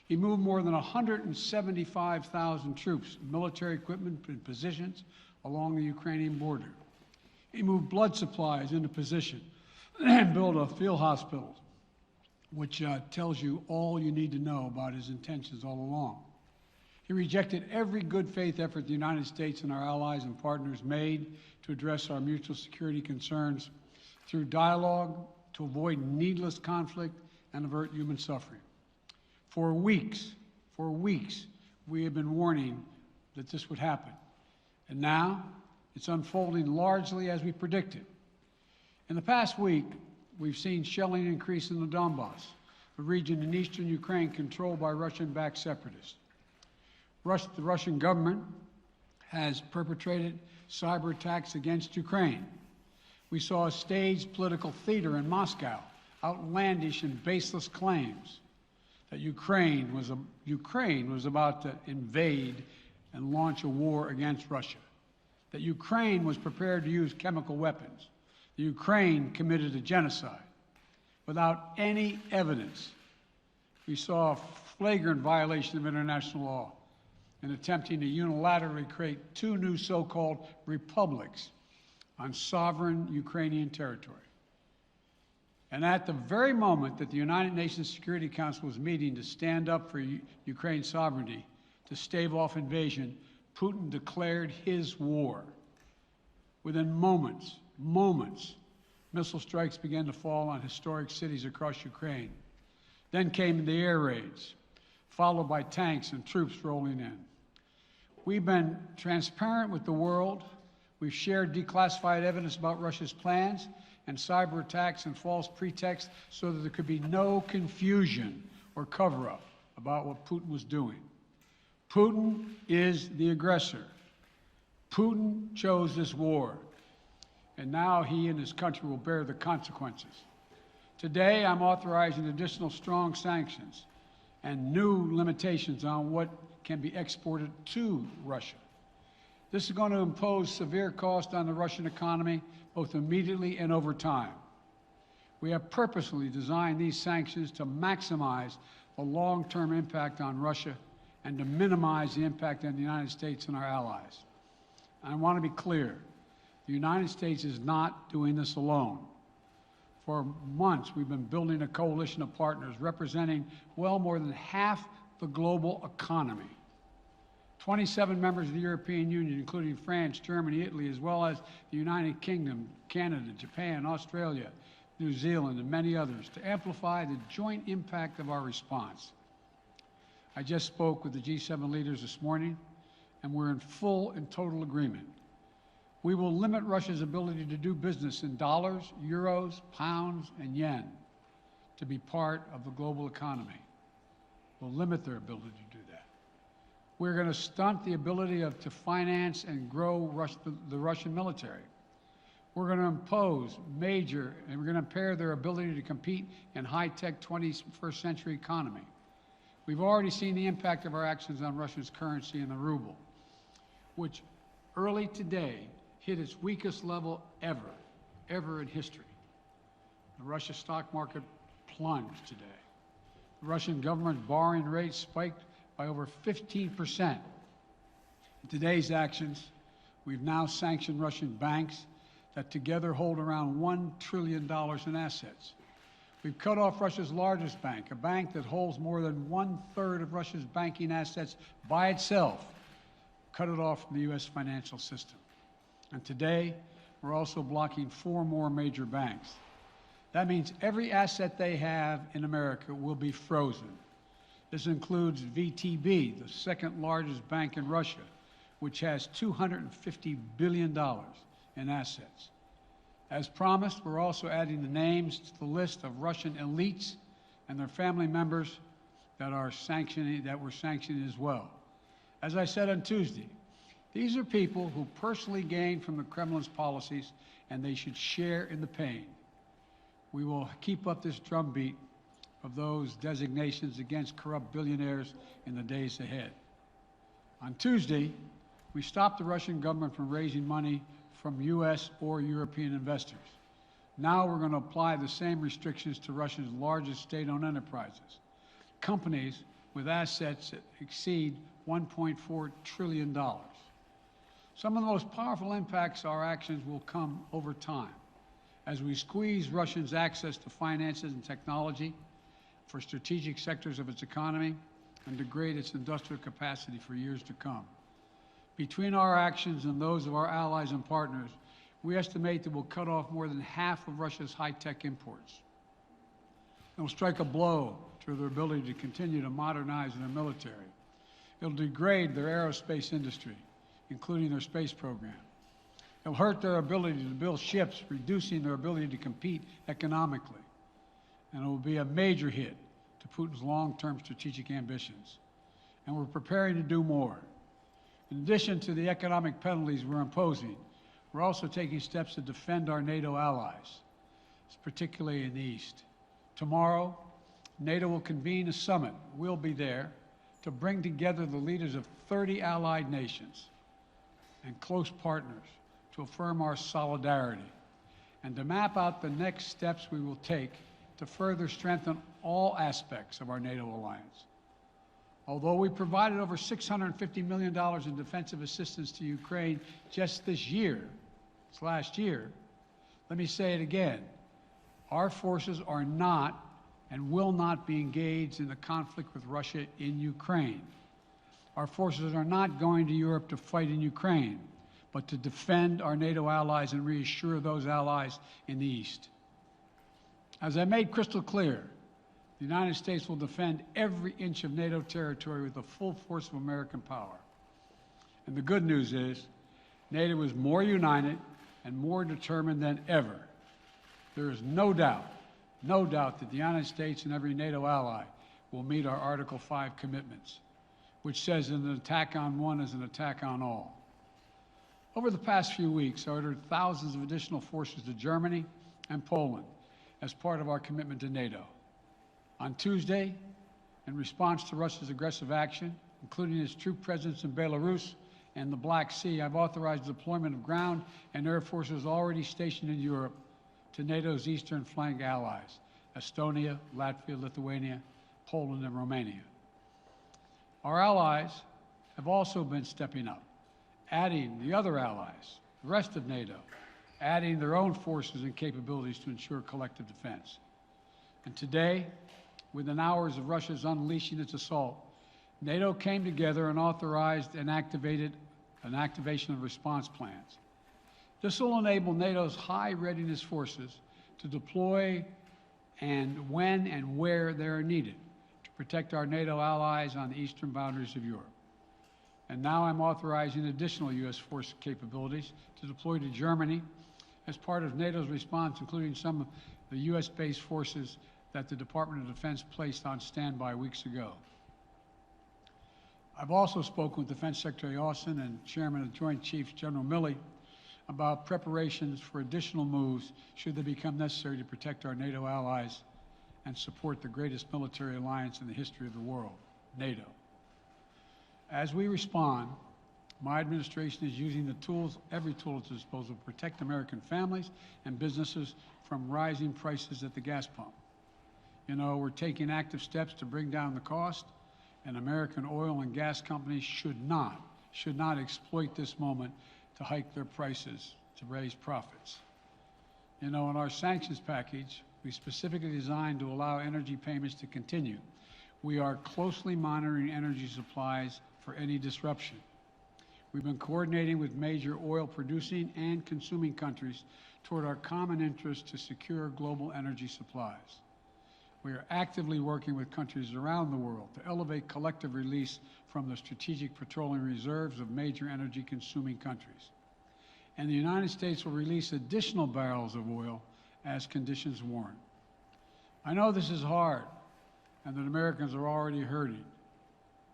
He moved more than 175,000 troops, military equipment, and positions along the Ukrainian border. He moved blood supplies into position and built a field hospital, which tells you all you need to know about his intentions all along. He rejected every good faith effort the United States and our allies and partners made to address our mutual security concerns through dialogue to avoid needless conflict and avert human suffering. For weeks, we have been warning that this would happen. And now it's unfolding largely as we predicted. In the past week, we've seen shelling increase in the Donbass, a region in eastern Ukraine controlled by Russian-backed separatists. The Russian government has perpetrated cyber attacks against Ukraine. We saw a staged political theater in Moscow, outlandish and baseless claims that Ukraine was about to invade and launch a war against Russia, that Ukraine was prepared to use chemical weapons, that Ukraine committed a genocide. Without any evidence, we saw a flagrant violation of international law in attempting to unilaterally create two new so-called republics on sovereign Ukrainian territory. And at the very moment that the United Nations Security Council was meeting to stand up for Ukraine's sovereignty, to stave off invasion, Putin declared his war. Within moments, missile strikes began to fall on historic cities across Ukraine. Then came the air raids, followed by tanks and troops rolling in. We've been transparent with the world. We've shared declassified evidence about Russia's plans and cyber attacks and false pretexts so that there could be no confusion or cover-up about what Putin was doing. Putin is the aggressor. Putin chose this war, and now he and his country will bear the consequences. Today, I'm authorizing additional strong sanctions and new limitations on what can be exported to Russia. This is going to impose severe cost on the Russian economy, both immediately and over time. We have purposely designed these sanctions to maximize the long-term impact on Russia and to minimize the impact on the United States and our allies. I want to be clear, the United States is not doing this alone. For months, we've been building a coalition of partners representing well more than half the global economy. 27 members of the European Union, including France, Germany, Italy, as well as the United Kingdom, Canada, Japan, Australia, New Zealand, and many others, to amplify the joint impact of our response. I just spoke with the G7 leaders this morning, and we're in full and total agreement. We will limit Russia's ability to do business in dollars, euros, pounds, and yen to be part of the global economy. We'll limit their ability to do that. We're going to stunt the ability to finance and grow the Russian military. We're going to impose and we're going to impair their ability to compete in high-tech 21st century economy. We've already seen the impact of our actions on Russia's currency and the ruble, which early today hit its weakest level ever in history. The Russia stock market plunged today. The Russian government borrowing rate spiked by over 15%. In today's actions, we've now sanctioned Russian banks that together hold around $1 trillion in assets. We've cut off Russia's largest bank, a bank that holds more than 1/3 of Russia's banking assets by itself, cut it off from the U.S. financial system. And today, we're also blocking 4 more major banks. That means every asset they have in America will be frozen. This includes VTB, the second largest bank in Russia, which has $250 billion in assets. As promised, we're also adding the names to the list of Russian elites and their family members that we're sanctioning as well. As I said on Tuesday, these are people who personally gain from the Kremlin's policies, and they should share in the pain. We will keep up this drumbeat of those designations against corrupt billionaires in the days ahead. On Tuesday, we stopped the Russian government from raising money from U.S. or European investors. Now we're going to apply the same restrictions to Russia's largest state-owned enterprises, companies with assets that exceed $1.4 trillion. Some of the most powerful impacts of our actions will come over time as we squeeze Russia's access to finances and technology for strategic sectors of its economy and degrade its industrial capacity for years to come. Between our actions and those of our allies and partners, we estimate that we'll cut off more than half of Russia's high-tech imports. It will strike a blow to their ability to continue to modernize their military. It'll degrade their aerospace industry, including their space program. It'll hurt their ability to build ships, reducing their ability to compete economically. And it will be a major hit to Putin's long-term strategic ambitions. And we're preparing to do more. In addition to the economic penalties we're imposing, we're also taking steps to defend our NATO allies, particularly in the East. Tomorrow, NATO will convene a summit. We'll be there to bring together the leaders of 30 allied nations and close partners to affirm our solidarity and to map out the next steps we will take to further strengthen all aspects of our NATO alliance. Although we provided over $650 million in defensive assistance to Ukraine just this last year, let me say it again. Our forces are not and will not be engaged in the conflict with Russia in Ukraine. Our forces are not going to Europe to fight in Ukraine, but to defend our NATO allies and reassure those allies in the East. As I made crystal clear, the United States will defend every inch of NATO territory with the full force of American power. And the good news is, NATO is more united and more determined than ever. There is no doubt that the United States and every NATO ally will meet our Article 5 commitments, which says that an attack on one is an attack on all. Over the past few weeks, I ordered thousands of additional forces to Germany and Poland as part of our commitment to NATO. On Tuesday, in response to Russia's aggressive action, including its troop presence in Belarus and the Black Sea, I've authorized the deployment of ground and air forces already stationed in Europe to NATO's eastern flank allies, Estonia, Latvia, Lithuania, Poland, and Romania. Our allies have also been stepping up, adding the other allies, the rest of NATO, adding their own forces and capabilities to ensure collective defense. And today, within hours of Russia's unleashing its assault, NATO came together and authorized and activated an activation of response plans. This will enable NATO's high readiness forces to deploy and when and where they are needed to protect our NATO allies on the eastern boundaries of Europe. And now I'm authorizing additional U.S. force capabilities to deploy to Germany as part of NATO's response, including some of the U.S.-based forces that the Department of Defense placed on standby weeks ago. I've also spoken with Defense Secretary Austin and Chairman of the Joint Chiefs, General Milley, about preparations for additional moves should they become necessary to protect our NATO allies and support the greatest military alliance in the history of the world, NATO. As we respond, my administration is using the tools, every tool at its disposal, to protect American families and businesses from rising prices at the gas pump. You know, we're taking active steps to bring down the cost, and American oil and gas companies should not exploit this moment to hike their prices to raise profits. You know, in our sanctions package, we specifically designed to allow energy payments to continue. We are closely monitoring energy supplies for any disruption. We've been coordinating with major oil producing and consuming countries toward our common interest to secure global energy supplies. We are actively working with countries around the world to elevate collective release from the strategic petroleum reserves of major energy consuming countries. And the United States will release additional barrels of oil as conditions warrant. I know this is hard and that Americans are already hurting.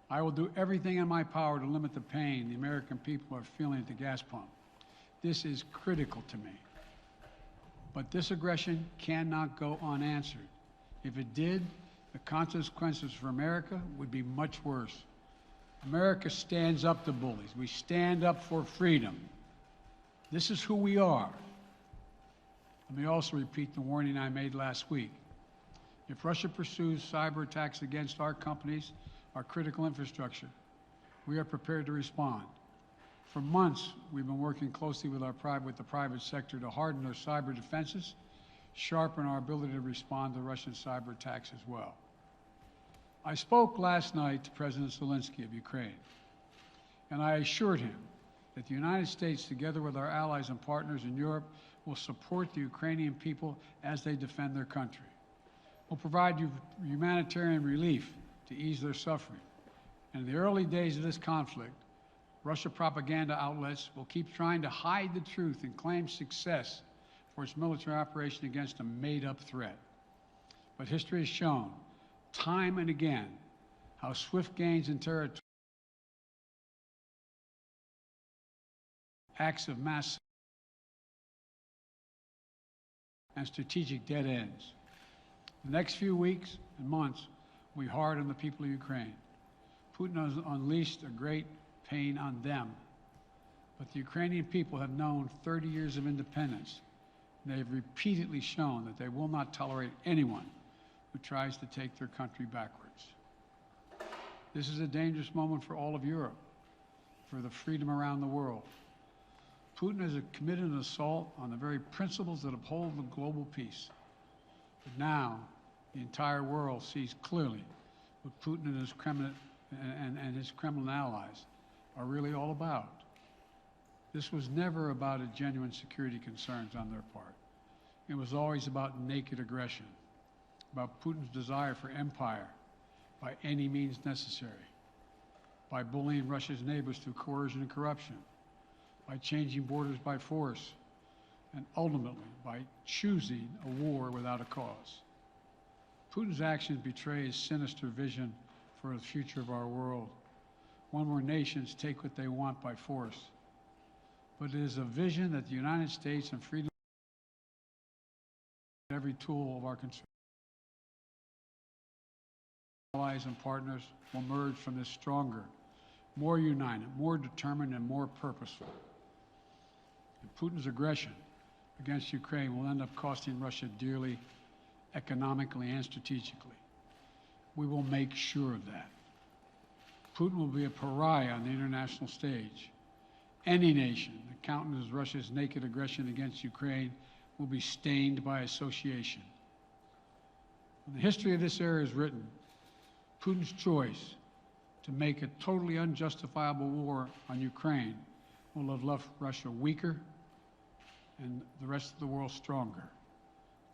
I will do everything in my power to limit the pain the American people are feeling at the gas pump. This is critical to me. But this aggression cannot go unanswered. If it did, the consequences for America would be much worse. America stands up to bullies. We stand up for freedom. This is who we are. Let me also repeat the warning I made last week. If Russia pursues cyber attacks against our companies our critical infrastructure, we are prepared to respond. For months, we've been working closely with the private sector to harden their cyber defenses, sharpen our ability to respond to Russian cyber attacks as well. I spoke last night to President Zelensky of Ukraine, and I assured him that the United States, together with our allies and partners in Europe, will support the Ukrainian people as they defend their country. We'll provide humanitarian relief to ease their suffering. And in the early days of this conflict, Russia propaganda outlets will keep trying to hide the truth and claim success for its military operation against a made-up threat. But history has shown, time and again, how swift gains in territory, acts of mass and strategic dead ends. The next few weeks and months will be hard on the people of Ukraine. Putin has unleashed a great pain on them, but the Ukrainian people have known 30 years of independence. They have repeatedly shown that they will not tolerate anyone who tries to take their country backwards. This is a dangerous moment for all of Europe, for the freedom around the world. Putin has committed an assault on the very principles that uphold the global peace. But now, the entire world sees clearly what Putin and his Kremlin allies are really all about. This was never about a genuine security concerns on their part. It was always about naked aggression, about Putin's desire for empire by any means necessary, by bullying Russia's neighbors through coercion and corruption, by changing borders by force, and ultimately by choosing a war without a cause. Putin's actions betray his sinister vision for the future of our world, one where nations take what they want by force. But it is a vision that the United States and freedom every tool of our allies and partners will emerge from this stronger, more united, more determined, and more purposeful. And Putin's aggression against Ukraine will end up costing Russia dearly, economically and strategically. We will make sure of that. Putin will be a pariah on the international stage. Any nation that countenances Russia's naked aggression against Ukraine will be stained by association. When the history of this era is written, Putin's choice to make a totally unjustifiable war on Ukraine will have left Russia weaker and the rest of the world stronger.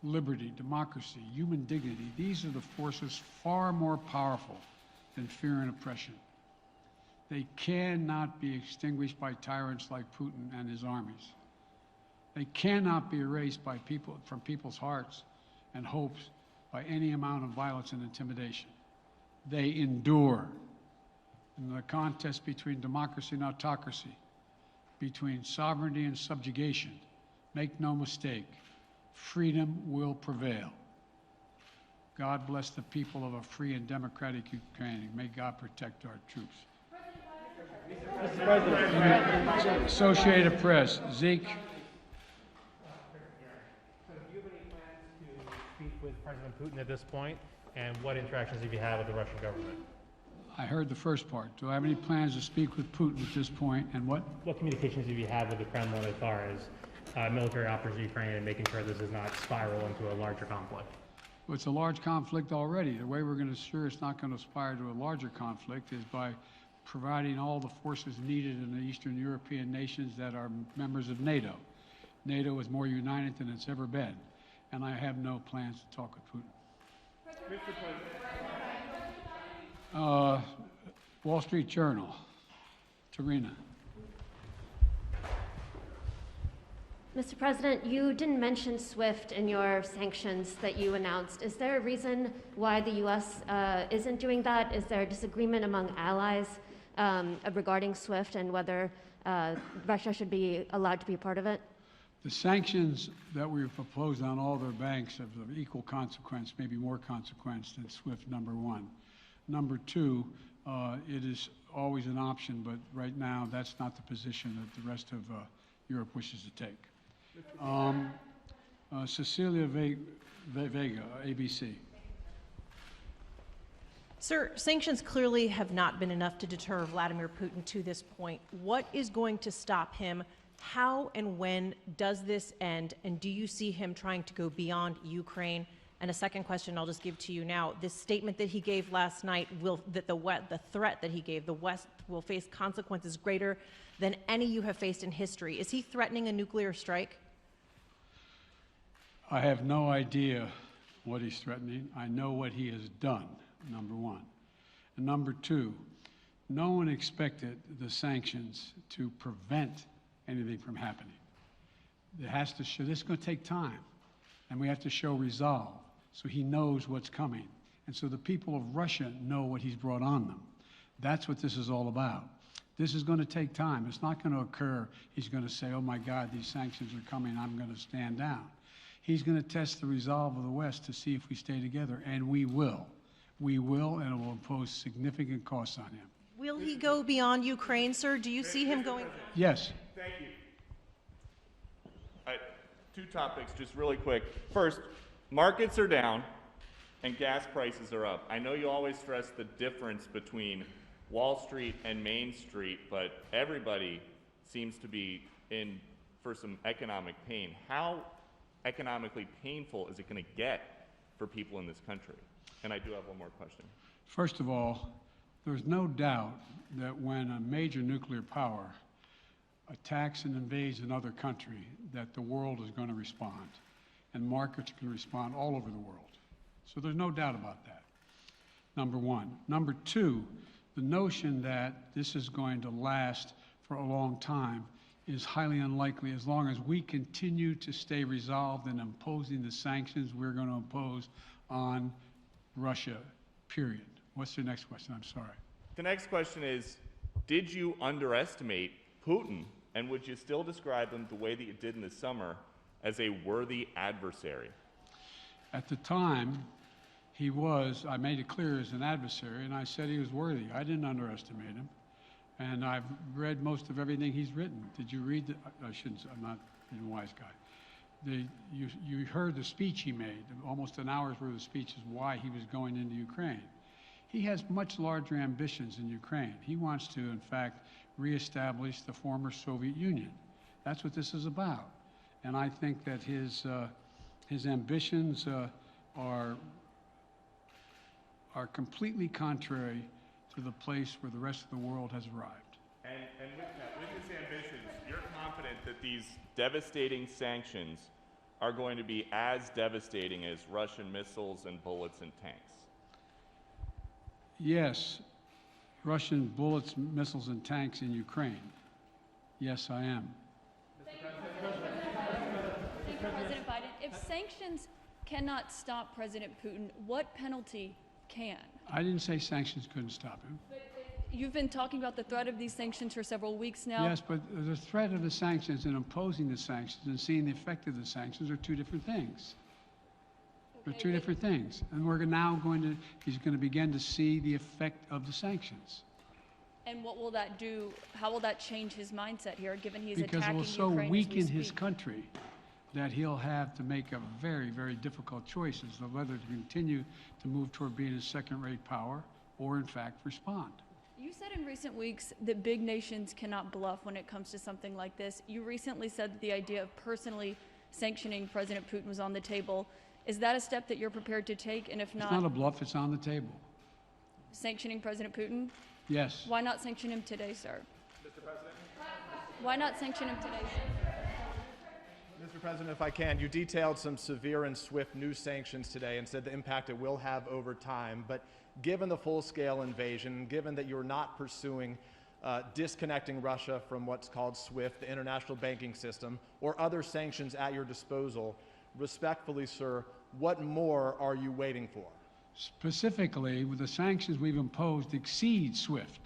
Liberty, democracy, human dignity, these are the forces far more powerful than fear and oppression. They cannot be extinguished by tyrants like Putin and his armies. They cannot be erased by from people's hearts and hopes by any amount of violence and intimidation. They endure. In the contest between democracy and autocracy, between sovereignty and subjugation, make no mistake, freedom will prevail. God bless the people of a free and democratic Ukraine. May God protect our troops. Mr. President. Associated Press, Zeke. So do you have any plans to speak with President Putin at this point? And what interactions have you had with the Russian government? I heard the first part. Do I have any plans to speak with Putin at this point, and what? What communications have you had with the Kremlin as far as military operations in Ukraine and making sure this does not spiral into a larger conflict? Well, it's a large conflict already. The way we're going to ensure it's not going to aspire to a larger conflict is by providing all the forces needed in the Eastern European nations that are members of NATO. NATO is more united than it's ever been, and I have no plans to talk with Putin. Mr. Wall Street Journal, Tarina. Mr. President, you didn't mention SWIFT in your sanctions that you announced. Is there a reason why the U.S. Isn't doing that? Is there a disagreement among allies regarding SWIFT and whether Russia should be allowed to be a part of it? The sanctions that we've proposed on all their banks have of equal consequence, maybe more consequence than SWIFT, number one. Number two, it is always an option, but right now that's not the position that the rest of Europe wishes to take. Cecilia Vega, ABC. Sir, sanctions clearly have not been enough to deter Vladimir Putin to this point. What is going to stop him? How and when does this end? And do you see him trying to go beyond Ukraine? And a second question I'll just give to you now. This statement that he gave last night, the threat that he gave, the West will face consequences greater than any you have faced in history. Is he threatening a nuclear strike? I have no idea what he's threatening. I know what he has done, number one. And number two, no one expected the sanctions to prevent anything from happening. It has to show, this is going to take time, and we have to show resolve so he knows what's coming. And so the people of Russia know what he's brought on them. That's what this is all about. This is going to take time. It's not going to occur. He's going to say, oh my God, these sanctions are coming, I'm going to stand down. He's going to test the resolve of the West to see if we stay together, and we will. We will, and it will impose significant costs on him. Will he go beyond Ukraine, sir? Do you see him going? Yes. Thank you. Two topics, just really quick. First, markets are down and gas prices are up. I know you always stress the difference between Wall Street and Main Street, but everybody seems to be in for some economic pain. How economically painful is it going to get for people in this country? And I do have one more question. First of all, there's no doubt that when a major nuclear power attacks and invades another country, that the world is going to respond, and markets can respond all over the world. So there's no doubt about that, number one. Number two, the notion that this is going to last for a long time is highly unlikely as long as we continue to stay resolved in imposing the sanctions we're going to impose on Russia, period. What's your next question? I'm sorry. The next question is, did you underestimate Putin, and would you still describe him the way that you did in the summer as a worthy adversary? At the time, he was, I made it clear, as an adversary, and I said he was worthy. I didn't underestimate him. And I've read most of everything he's written. Did you read I shouldn't, I'm not a wise guy. You heard the speech he made, almost an hour's worth of speech is why he was going into Ukraine. He has much larger ambitions in Ukraine. He wants to, in fact, reestablish the former Soviet Union. That's what this is about. And I think that his ambitions are completely contrary to the place where the rest of the world has arrived. And with his ambitions, you're confident that these devastating sanctions are going to be as devastating as Russian missiles and bullets and tanks? Yes, Russian bullets, missiles, and tanks in Ukraine. Yes, I am. Thank you, President Biden. If sanctions cannot stop President Putin, what penalty can? I didn't say sanctions couldn't stop him. You've been talking about the threat of these sanctions for several weeks now. Yes, but the threat of the sanctions and imposing the sanctions and seeing the effect of the sanctions are two different things. They're two different things. And we're now he's going to begin to see the effect of the sanctions. And what will that do? How will that change his mindset here, given he's Because it attacking will so Ukraine as we weaken his speak? country that he'll have to make a very, very difficult choice as to whether to continue to move toward being a second-rate power or, in fact, respond. You said in recent weeks that big nations cannot bluff when it comes to something like this. You recently said that the idea of personally sanctioning President Putin was on the table. Is that a step that you're prepared to take? And if It's not a bluff, it's on the table. sanctioning President Putin? Yes. Why not sanction him today, sir? Mr. President? Why not sanction him today, sir? Mr. President, if I can, you detailed some severe and swift new sanctions today and said the impact it will have over time. But given the full-scale invasion, given that you're not pursuing disconnecting Russia from what's called SWIFT, the international banking system, or other sanctions at your disposal, respectfully, sir, what more are you waiting for? Specifically, with the sanctions we've imposed exceed SWIFT.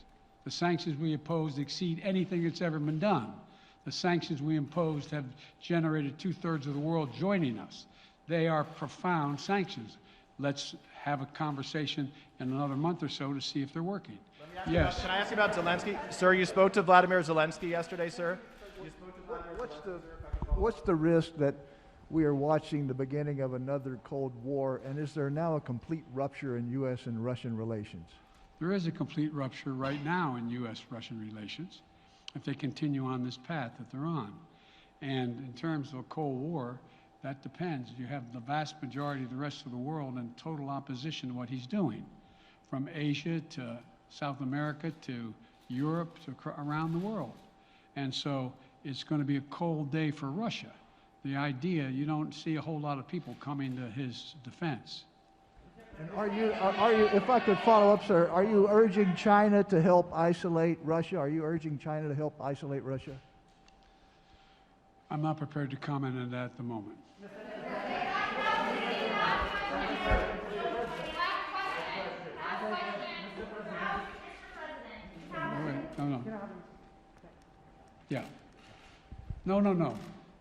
The sanctions we imposed exceed anything that's ever been done. The sanctions we imposed have generated 2/3 of the world joining us. They are profound sanctions. Let's have a conversation in another month or so to see if they're working. Yes. Can I ask you about Zelensky? Sir, you spoke to Vladimir Zelensky yesterday, sir? What's the risk that we are watching the beginning of another Cold War, and is there now a complete rupture in U.S. and Russian relations? There is a complete rupture right now in U.S.-Russian relations if they continue on this path that they're on. And in terms of a Cold War, that depends. You have the vast majority of the rest of the world in total opposition to what he's doing, from Asia to South America to Europe to around the world. And so it's going to be a cold day for Russia. The idea, you don't see a whole lot of people coming to his defense. And are you, if I could follow up, sir, are you urging China to help isolate Russia? Are you urging China to help isolate Russia? I'm not prepared to comment on that at the moment. No. Yeah. No.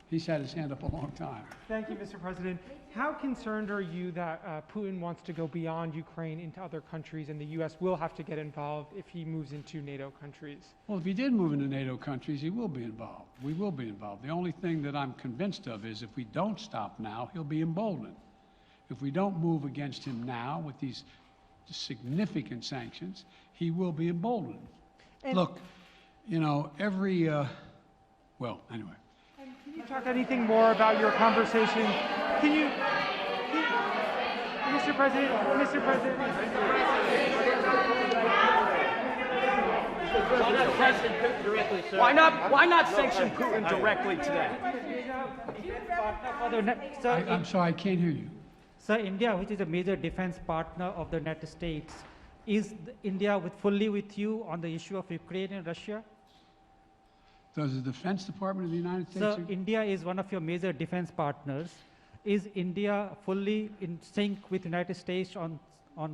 He's had his hand up a long time. Thank you, Mr. President. How concerned are you that Putin wants to go beyond Ukraine into other countries, and the U.S. will have to get involved if he moves into NATO countries? Well, if he did move into NATO countries, he will be involved. We will be involved. The only thing that I'm convinced of is if we don't stop now, he'll be emboldened. If we don't move against him now with these significant sanctions, he will be emboldened. And look, you know, well, anyway. Can you talk anything more about your conversation? Mr. President. Why not sanction Putin directly, sir? Why not sanction Putin directly today? I'm sorry, I can't hear you. Sir, India, which is a major defense partner of the United States, is India fully with you on the issue of Ukraine and Russia? Does the Defense Department of the United States? Sir, India is one of your major defense partners. Is India fully in sync with the United States on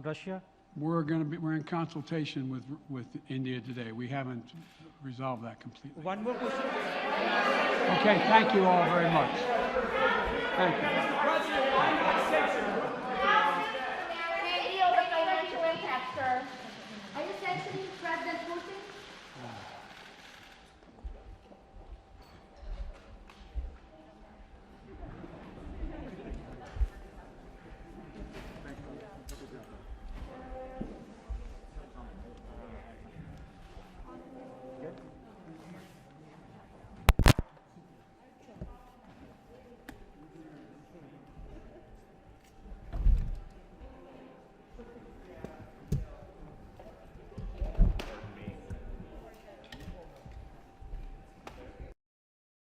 Russia? We're in consultation with India today. We haven't resolved that completely. One more question. Okay, thank you all very much. Thank you.